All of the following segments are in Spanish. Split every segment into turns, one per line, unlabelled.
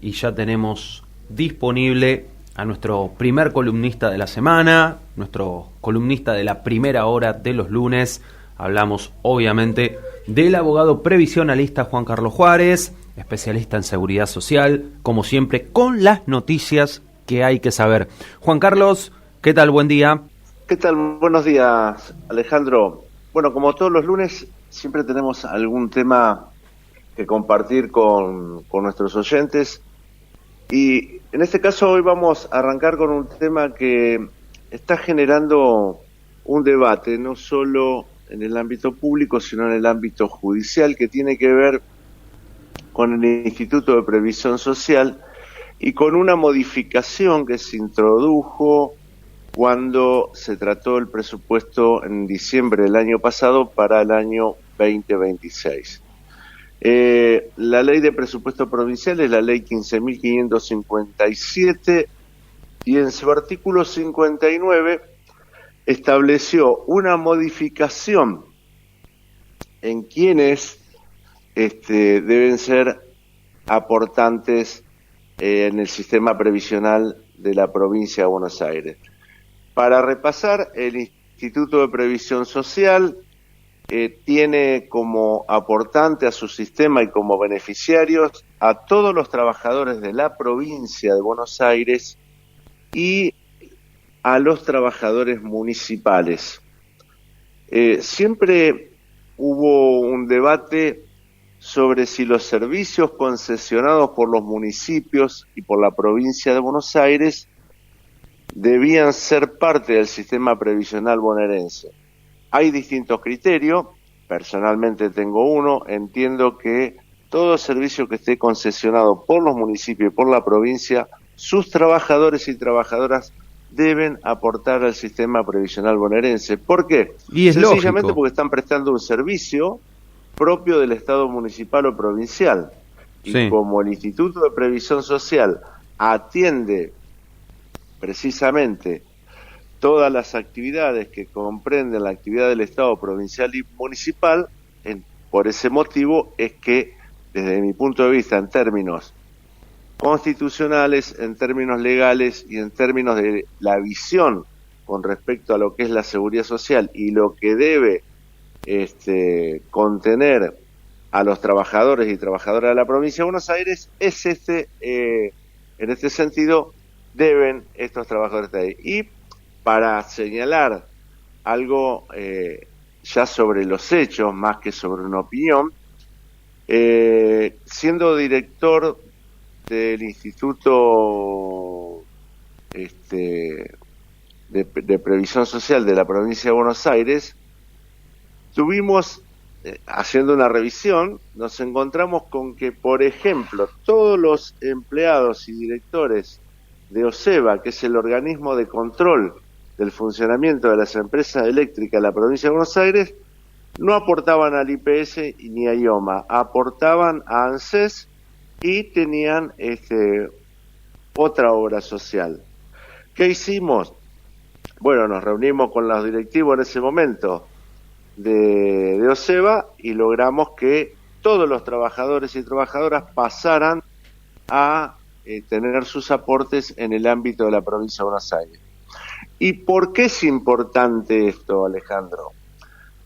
y ya tenemos disponible a nuestro primer columnista de la semana, nuestro columnista de la primera hora de los lunes. Hablamos obviamente del abogado previsionalista Juan Carlos Juárez, especialista en seguridad social, como siempre, con las noticias que hay que saber. Juan Carlos, ¿qué tal? Buen día.
¿Qué tal? Buenos días, Alejandro. Bueno, como todos los lunes, siempre tenemos algún tema que compartir con nuestros oyentes. Y en este caso hoy vamos a arrancar con un tema que está generando un debate, no solo en el ámbito público, sino en el ámbito judicial, que tiene que ver con el Instituto de Previsión Social y con una modificación que se introdujo cuando se trató el presupuesto en diciembre del año pasado para el año 2026. La ley de presupuesto provincial es la ley 15.557 y en su artículo 59 estableció una modificación en quienes deben ser aportantes en el sistema previsional de la provincia de Buenos Aires. Para repasar, el Instituto de Previsión Social tiene como aportante a su sistema y como beneficiarios a todos los trabajadores de la provincia de Buenos Aires y a los trabajadores municipales. Siempre hubo un debate sobre si los servicios concesionados por los municipios y por la provincia de Buenos Aires debían ser parte del sistema previsional bonaerense. Hay distintos criterios, personalmente tengo uno, entiendo que todo servicio que esté concesionado por los municipios y por la provincia, sus trabajadores y trabajadoras deben aportar al sistema previsional bonaerense. ¿Por qué?
Y es
sencillamente
lógico,
porque están prestando un servicio propio del Estado municipal o provincial. Y
sí,
como el Instituto de Previsión Social atiende precisamente todas las actividades que comprenden la actividad del Estado provincial y municipal, por ese motivo es que, desde mi punto de vista, en términos constitucionales, en términos legales y en términos de la visión con respecto a lo que es la seguridad social y lo que debe contener a los trabajadores y trabajadoras de la provincia de Buenos Aires, es en este sentido deben estos trabajadores estar ahí. Y para señalar algo ya sobre los hechos, más que sobre una opinión, siendo director del Instituto de Previsión Social de la provincia de Buenos Aires, tuvimos, haciendo una revisión, nos encontramos con que, por ejemplo, todos los empleados y directores de OSEBA, que es el organismo de control del funcionamiento de las empresas eléctricas de la provincia de Buenos Aires, no aportaban al IPS ni a IOMA, aportaban a ANSES y tenían otra obra social. ¿Qué hicimos? Bueno, nos reunimos con los directivos en ese momento de OSEBA y logramos que todos los trabajadores y trabajadoras pasaran a tener sus aportes en el ámbito de la provincia de Buenos Aires. ¿Y por qué es importante esto, Alejandro?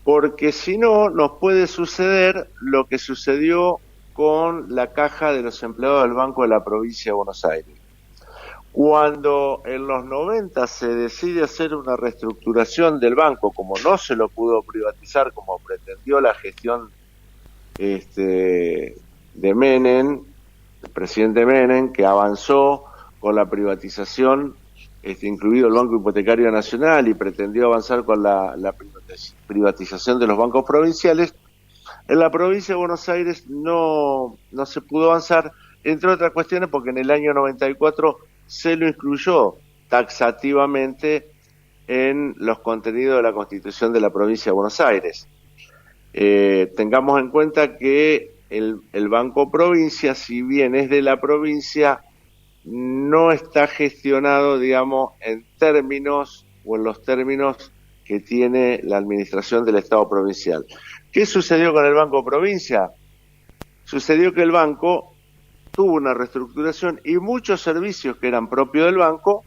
Porque si no, nos puede suceder lo que sucedió con la caja de los empleados del Banco de la provincia de Buenos Aires. Cuando en los 90 se decide hacer una reestructuración del banco, como no se lo pudo privatizar como pretendió la gestión de Menem, el presidente Menem, que avanzó con la privatización, incluido el Banco Hipotecario Nacional, y pretendió avanzar con la privatización de los bancos provinciales, en la provincia de Buenos Aires no se pudo avanzar, entre otras cuestiones porque en el año 94 se lo incluyó taxativamente en los contenidos de la Constitución de la provincia de Buenos Aires. Tengamos en cuenta que el Banco Provincia, si bien es de la provincia, no está gestionado, digamos, en términos o en los términos que tiene la administración del Estado provincial. ¿Qué sucedió con el Banco Provincia? Sucedió que el banco tuvo una reestructuración y muchos servicios que eran propios del banco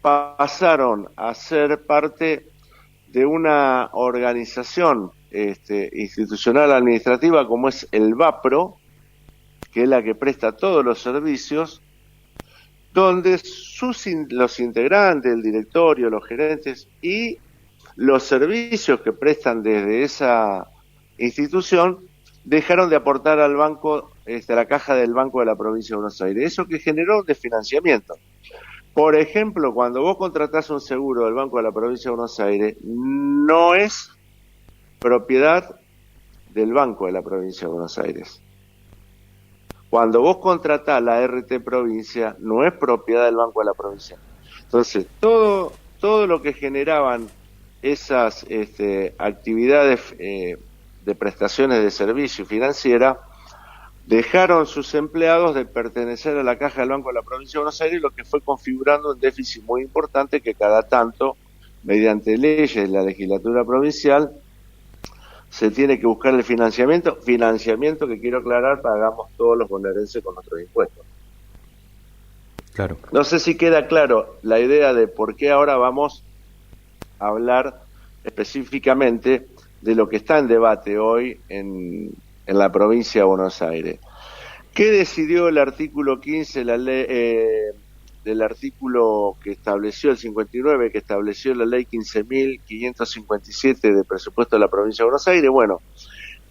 pasaron a ser parte de una organización institucional administrativa como es el BAPRO, que es la que presta todos los servicios, donde los integrantes, el directorio, los gerentes y los servicios que prestan desde esa institución dejaron de aportar al banco, a la caja del Banco de la Provincia de Buenos Aires. Eso que generó un desfinanciamiento. Por ejemplo, cuando vos contratás un seguro del Banco de la Provincia de Buenos Aires, no es propiedad del Banco de la Provincia de Buenos Aires. Cuando vos contratás la RT Provincia, no es propiedad del Banco de la Provincia. Entonces, todo lo que generaban esas actividades de prestaciones de servicio financiera, dejaron sus empleados de pertenecer a la caja del Banco de la Provincia de Buenos Aires, lo que fue configurando un déficit muy importante que cada tanto, mediante leyes de la legislatura provincial, se tiene que buscar el financiamiento que quiero aclarar, pagamos todos los bonaerenses con nuestros impuestos.
Claro.
No sé si queda claro la idea de por qué ahora vamos a hablar específicamente de lo que está en debate hoy en la provincia de Buenos Aires. ¿Qué decidió el artículo 15 del artículo que estableció el 59, que estableció la ley 15.557 de presupuesto de la provincia de Buenos Aires? Bueno,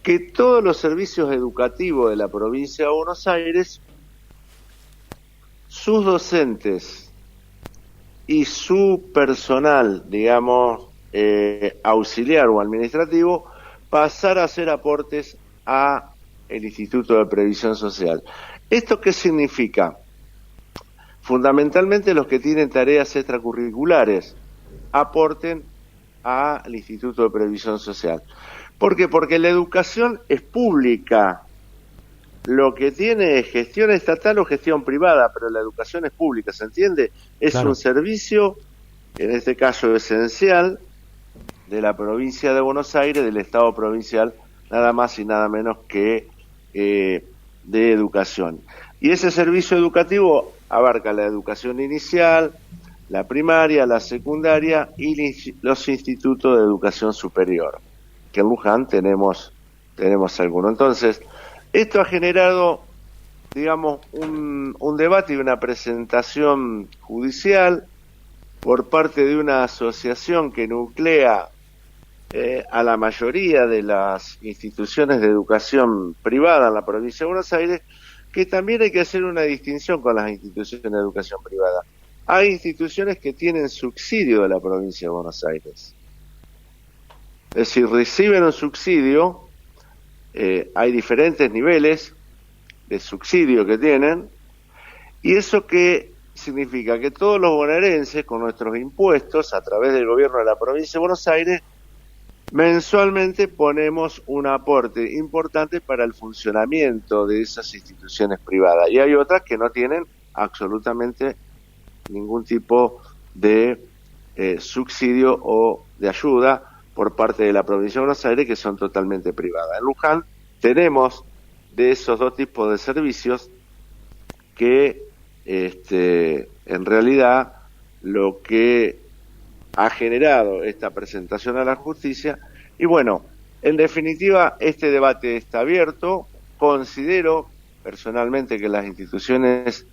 que todos los servicios educativos de la provincia de Buenos Aires, sus docentes y su personal, digamos, auxiliar o administrativo, pasar a hacer aportes a el Instituto de Previsión Social. ¿Esto qué significa? Fundamentalmente los que tienen tareas extracurriculares aporten al Instituto de Previsión Social. ¿Por qué? Porque la educación es pública. Lo que tiene es gestión estatal o gestión privada, pero la educación es pública, ¿se entiende? Es claro. Un servicio, en este caso esencial, de la provincia de Buenos Aires, del Estado provincial, nada más y nada menos que de educación. Y ese servicio educativo abarca la educación inicial, la primaria, la secundaria y los institutos de educación superior, que en Luján tenemos algunos. Entonces, esto ha generado, digamos, un debate y una presentación judicial por parte de una asociación que nuclea a la mayoría de las instituciones de educación privada en la provincia de Buenos Aires, que también hay que hacer una distinción con las instituciones de educación privada. Hay instituciones que tienen subsidio de la provincia de Buenos Aires. Es decir, reciben un subsidio, hay diferentes niveles de subsidio que tienen, y eso que significa que todos los bonaerenses, con nuestros impuestos, a través del gobierno de la provincia de Buenos Aires, mensualmente ponemos un aporte importante para el funcionamiento de esas instituciones privadas. Y hay otras que no tienen absolutamente ningún tipo de subsidio o de ayuda por parte de la provincia de Buenos Aires, que son totalmente privadas. En Luján tenemos de esos dos tipos de servicios que en realidad lo que ha generado esta presentación a la justicia. Y bueno, en definitiva, este debate está abierto. Considero personalmente que las instituciones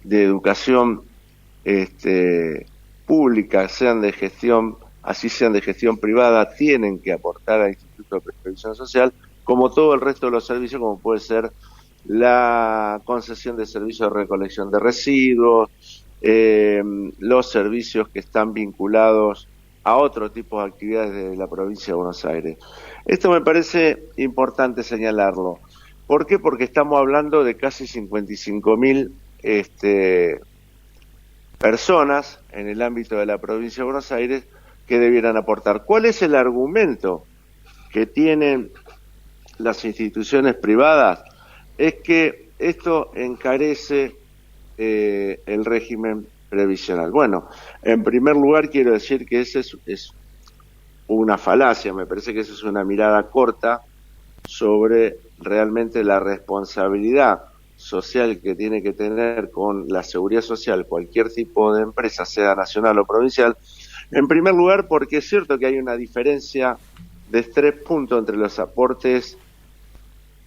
de educación pública, sean de gestión, así sean de gestión privada, tienen que aportar al Instituto de Previsión Social, como todo el resto de los servicios, como puede ser la concesión de servicios de recolección de residuos, los servicios que están vinculados a otro tipo de actividades de la provincia de Buenos Aires. Esto me parece importante señalarlo. ¿Por qué? Porque estamos hablando de casi 55.000 personas en el ámbito de la provincia de Buenos Aires que debieran aportar. ¿Cuál es el argumento que tienen las instituciones privadas? Es que esto encarece el régimen previsional. Bueno, en primer lugar quiero decir que esa es una falacia, me parece que esa es una mirada corta sobre realmente la responsabilidad social que tiene que tener con la seguridad social cualquier tipo de empresa, sea nacional o provincial, en primer lugar porque es cierto que hay una diferencia de 3 puntos entre los aportes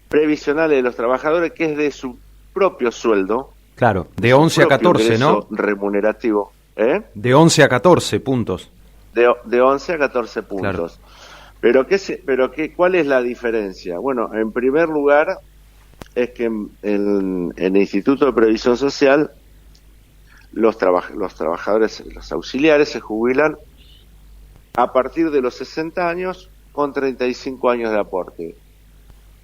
previsionales de los trabajadores, que es de su propio sueldo.
Claro, de 11 a 14, ¿no?
Remunerativo.
De 11 a 14 puntos.
De 11 a 14 puntos. Claro. ¿Cuál es la diferencia? Bueno, en primer lugar, es que en el Instituto de Previsión Social, los trabajadores, los auxiliares, se jubilan a partir de los 60 años con 35 años de aporte,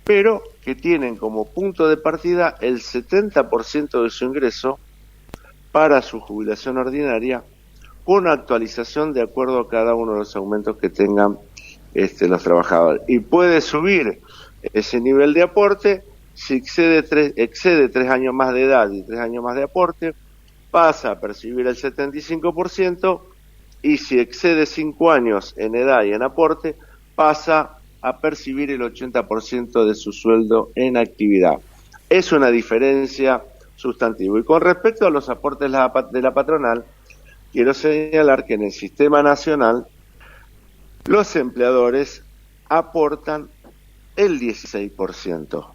pero que tienen como punto de partida el 70% de su ingreso para su jubilación ordinaria, con actualización de acuerdo a cada uno de los aumentos que tengan los trabajadores. Y puede subir ese nivel de aporte si excede 3 años más de edad y 3 años más de aporte, pasa a percibir el 75%, y si excede 5 años en edad y en aporte, pasa a percibir el 80% de su sueldo en actividad. Es una diferencia sustantiva. Y con respecto a los aportes de la patronal, quiero señalar que en el sistema nacional los empleadores aportan el 16%,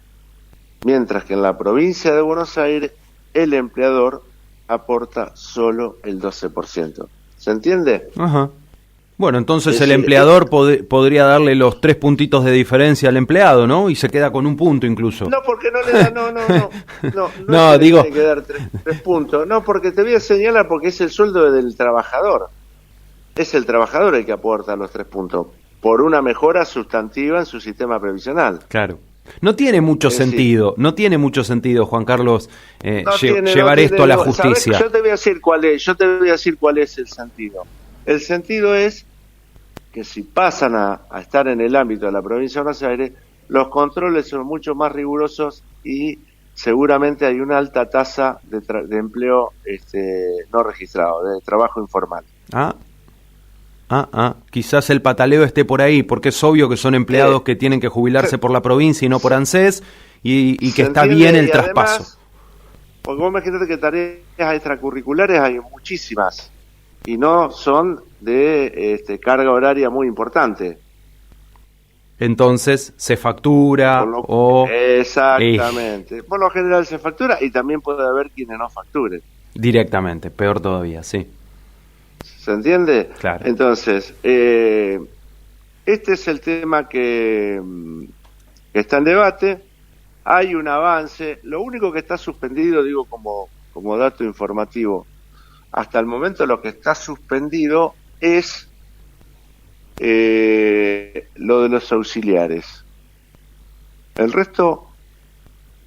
mientras que en la provincia de Buenos Aires el empleador aporta solo el 12%. ¿Se entiende?
Ajá. Bueno, entonces el empleador podría darle los 3 puntitos de diferencia al empleado, ¿no? Y se queda con 1 punto incluso.
No, porque no le da, no
digo,
tiene que dar 3 puntos. No, porque te voy a señalar, porque es el sueldo del trabajador. Es el trabajador el que aporta los 3 puntos, por una mejora sustantiva en su sistema previsional.
Claro. No tiene mucho sentido, Juan Carlos, llevar esto a la justicia.
¿Sabes? Yo te voy a decir cuál es el sentido. El sentido es que si pasan a estar en el ámbito de la provincia de Buenos Aires, los controles son mucho más rigurosos y seguramente hay una alta tasa de empleo no registrado, de trabajo informal.
Quizás el pataleo esté por ahí, porque es obvio que son empleados que tienen que jubilarse por la provincia y no por ANSES, y que está bien el traspaso.
Además, porque vos imagínate que tareas extracurriculares hay muchísimas, y no son de carga horaria muy importante.
Entonces se factura
Exactamente. Por lo general se factura, y también puede haber quienes no facturen.
Directamente, peor todavía, sí.
¿Se entiende?
Claro.
Entonces, este es el tema que está en debate. Hay un avance. Lo único que está suspendido, digo como dato informativo, hasta el momento lo que está suspendido es lo de los auxiliares. El resto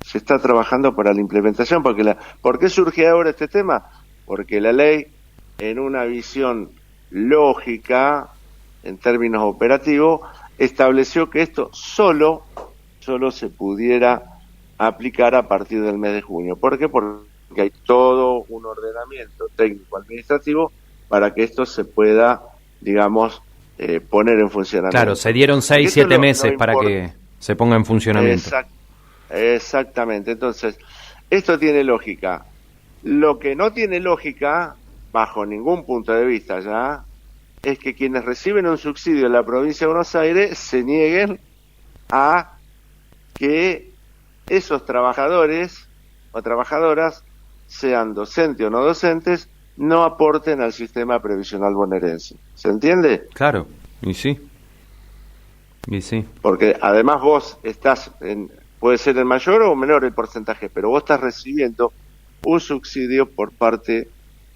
se está trabajando para la implementación. ¿Por qué surge ahora este tema? Porque la ley, en una visión lógica, en términos operativos, estableció que esto solo se pudiera aplicar a partir del mes de junio. ¿Por qué? Porque hay todo un ordenamiento técnico-administrativo para que esto se pueda, digamos, poner en funcionamiento.
Claro, se dieron 6-7 meses para que se ponga en funcionamiento.
Exactamente. Entonces, esto tiene lógica. Lo que no tiene lógica, bajo ningún punto de vista ya, es que quienes reciben un subsidio en la provincia de Buenos Aires se nieguen a que esos trabajadores o trabajadoras, sean docentes o no docentes, no aporten al sistema previsional bonaerense. ¿Se entiende?
Claro, y sí.
Porque además vos estás puede ser el mayor o menor el porcentaje, pero vos estás recibiendo un subsidio por parte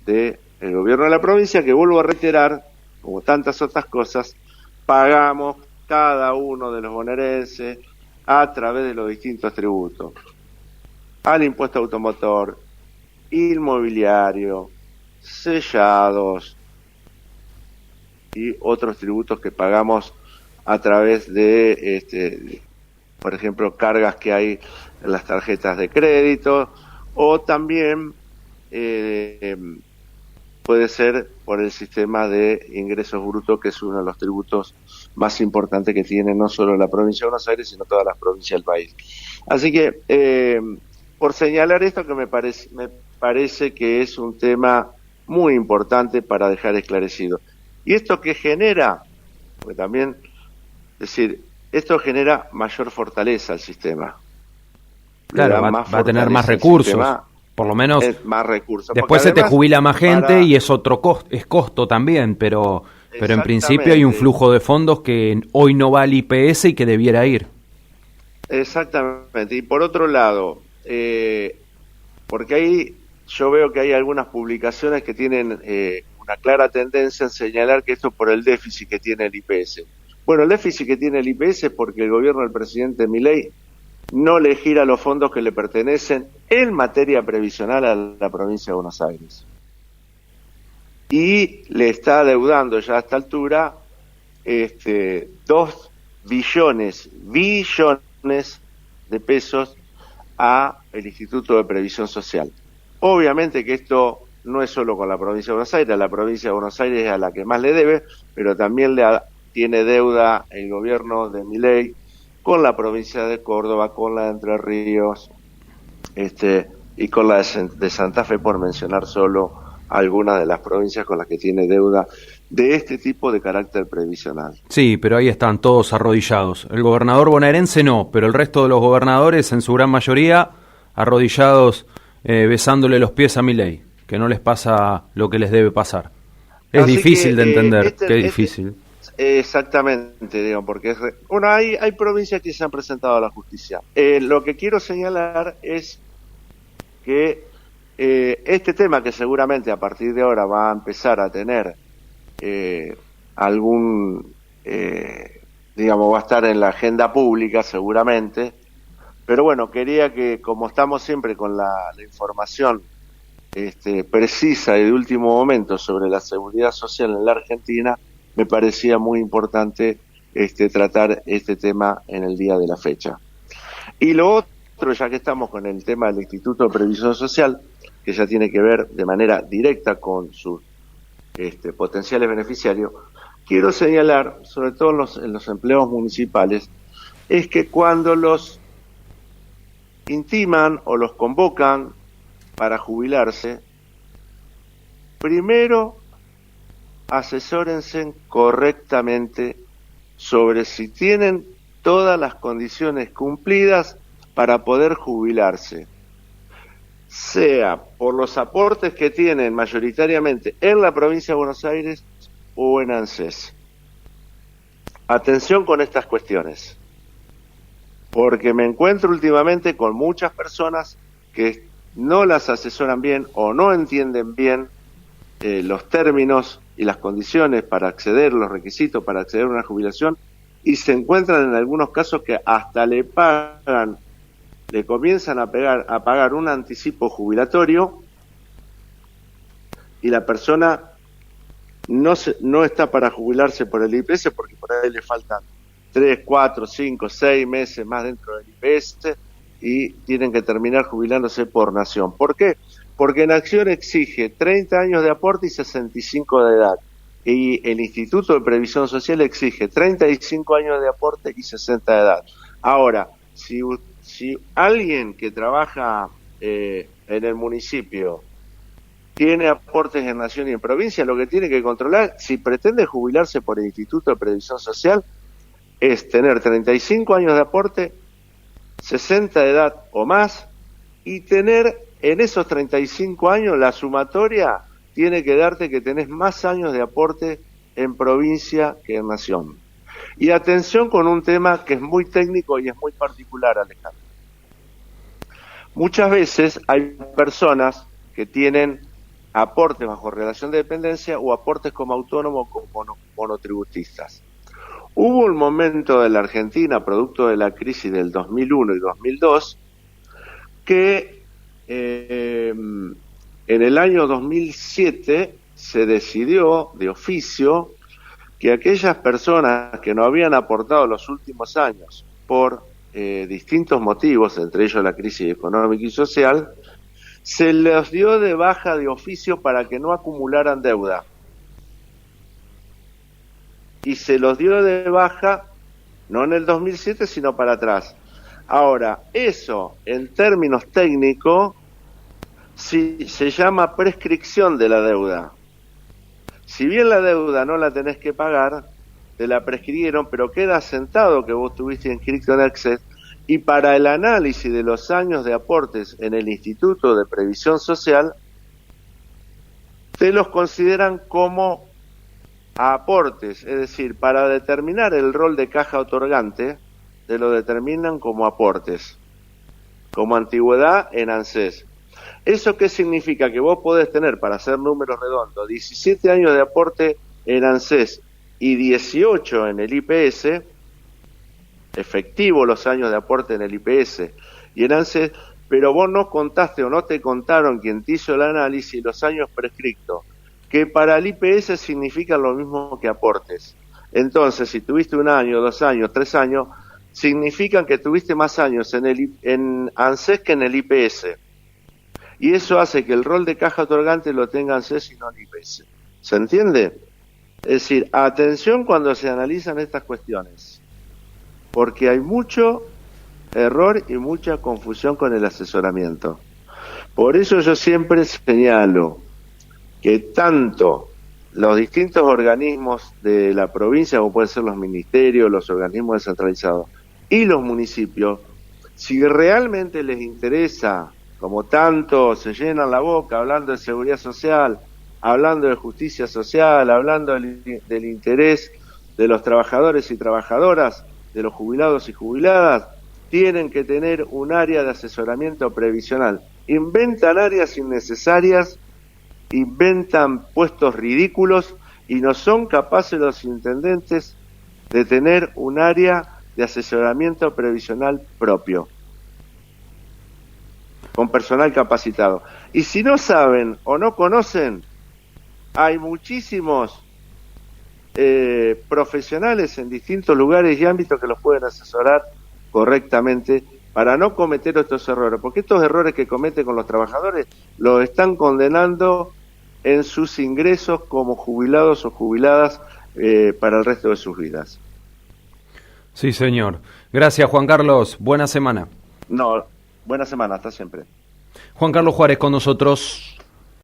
del gobierno de la provincia, que, vuelvo a reiterar, como tantas otras cosas, pagamos cada uno de los bonaerenses a través de los distintos tributos: al impuesto automotor, inmobiliario, sellados y otros tributos que pagamos a través de, por ejemplo, cargas que hay en las tarjetas de crédito, o también puede ser por el sistema de ingresos brutos, que es uno de los tributos más importantes que tiene no solo la provincia de Buenos Aires, sino todas las provincias del país. Así que, por señalar esto que me parece que es un tema muy importante para dejar esclarecido. ¿Y esto qué genera? Porque también, es decir, esto genera mayor fortaleza al sistema.
Claro, va a tener más recursos, por lo menos
más recursos.
Después se te jubila más gente y es otro costo también, pero en principio hay un flujo de fondos que hoy no va al IPS y que debiera ir.
Exactamente. Y por otro lado, porque ahí yo veo que hay algunas publicaciones que tienen una clara tendencia en señalar que esto es por el déficit que tiene el IPS. Bueno, el déficit que tiene el IPS es porque el gobierno del presidente Milei no le gira los fondos que le pertenecen en materia previsional a la provincia de Buenos Aires. Y le está adeudando ya a esta altura 2 billones de pesos a el Instituto de Previsión Social. Obviamente que esto no es solo con la provincia de Buenos Aires, la provincia de Buenos Aires es a la que más le debe, pero también tiene deuda el gobierno de Milei con la provincia de Córdoba, con la de Entre Ríos, y con la de Santa Fe, por mencionar solo algunas de las provincias con las que tiene deuda de este tipo de carácter previsional.
Sí, pero ahí están todos arrodillados. El gobernador bonaerense no, pero el resto de los gobernadores, en su gran mayoría, arrodillados, besándole los pies a Milei, que no les pasa lo que les debe pasar. Es Así difícil de entender, que es difícil.
Exactamente, digo, porque hay provincias que se han presentado a la justicia. Lo que quiero señalar es que este tema, que seguramente a partir de ahora va a empezar a tener va a estar en la agenda pública seguramente, pero bueno, quería que, como estamos siempre con la información precisa y de último momento sobre la seguridad social en la Argentina, me parecía muy importante tratar este tema en el día de la fecha. Y lo otro, ya que estamos con el tema del Instituto de Previsión Social, que ya tiene que ver de manera directa con sus potenciales beneficiarios, quiero señalar, sobre todo en los empleados municipales, es que cuando los intiman o los convocan para jubilarse, primero asesórense correctamente sobre si tienen todas las condiciones cumplidas para poder jubilarse, sea por los aportes que tienen mayoritariamente en la provincia de Buenos Aires o en ANSES. Atención con estas cuestiones, porque me encuentro últimamente con muchas personas que no las asesoran bien o no entienden bien los términos y las condiciones para acceder, los requisitos para acceder a una jubilación, y se encuentran en algunos casos que hasta le comienzan a pagar un anticipo jubilatorio y la persona no está para jubilarse por el IPS porque por ahí le faltan 3, 4, 5, 6 meses más dentro del IPS y tienen que terminar jubilándose por Nación. ¿Por qué? Porque Nación exige 30 años de aporte y 65 de edad. Y el Instituto de Previsión Social exige 35 años de aporte y 60 de edad. Ahora, si alguien que trabaja en el municipio tiene aportes en Nación y en provincia, lo que tiene que controlar, si pretende jubilarse por el Instituto de Previsión Social, es tener 35 años de aporte, 60 de edad o más, y tener en esos 35 años la sumatoria tiene que darte que tenés más años de aporte en provincia que en Nación. Y atención con un tema que es muy técnico y es muy particular, Alejandro. Muchas veces hay personas que tienen aportes bajo relación de dependencia o aportes como autónomos o como monotributistas. Hubo un momento de la Argentina, producto de la crisis del 2001 y 2002, que en el año 2007 se decidió de oficio que aquellas personas que no habían aportado los últimos años por distintos motivos, entre ellos la crisis económica y social, se les dio de baja de oficio para que no acumularan deuda. Y se los dio de baja no en el 2007, sino para atrás. Ahora, eso en términos técnicos se llama prescripción de la deuda. Si bien la deuda no la tenés que pagar, te la prescribieron, pero queda sentado que vos tuviste inscrito en Access, y para el análisis de los años de aportes en el Instituto de Previsión Social, te los consideran como aportes, es decir, para determinar el rol de caja otorgante, te lo determinan como aportes, como antigüedad en ANSES. ¿Eso qué significa? Que vos podés tener, para hacer números redondos, 17 años de aporte en ANSES y 18 en el IPS, efectivo los años de aporte en el IPS y en ANSES, pero vos no contaste o no te contaron quien te hizo el análisis los años prescriptos, que para el IPS significan lo mismo que aportes. Entonces, si tuviste 1 año, 2 años, 3 años, significan que tuviste más años en ANSES que en el IPS. Y eso hace que el rol de caja otorgante lo tenga ANSES y no el IPS. ¿Se entiende? Es decir, atención cuando se analizan estas cuestiones, porque hay mucho error y mucha confusión con el asesoramiento. Por eso yo siempre señalo que tanto los distintos organismos de la provincia, como pueden ser los ministerios, los organismos descentralizados, y los municipios, si realmente les interesa, como tanto se llenan la boca hablando de seguridad social, hablando de justicia social, hablando del interés de los trabajadores y trabajadoras, de los jubilados y jubiladas, tienen que tener un área de asesoramiento previsional. Inventan áreas innecesarias, inventan puestos ridículos y no son capaces los intendentes de tener un área de asesoramiento previsional propio, con personal capacitado. Y si no saben o no conocen, hay muchísimos profesionales en distintos lugares y ámbitos que los pueden asesorar correctamente para no cometer estos errores, porque estos errores que cometen con los trabajadores los están condenando en sus ingresos como jubilados o jubiladas para el resto de sus vidas.
Sí, señor. Gracias, Juan Carlos. Buena semana.
No, buena semana, hasta siempre.
Juan Carlos Juárez con nosotros.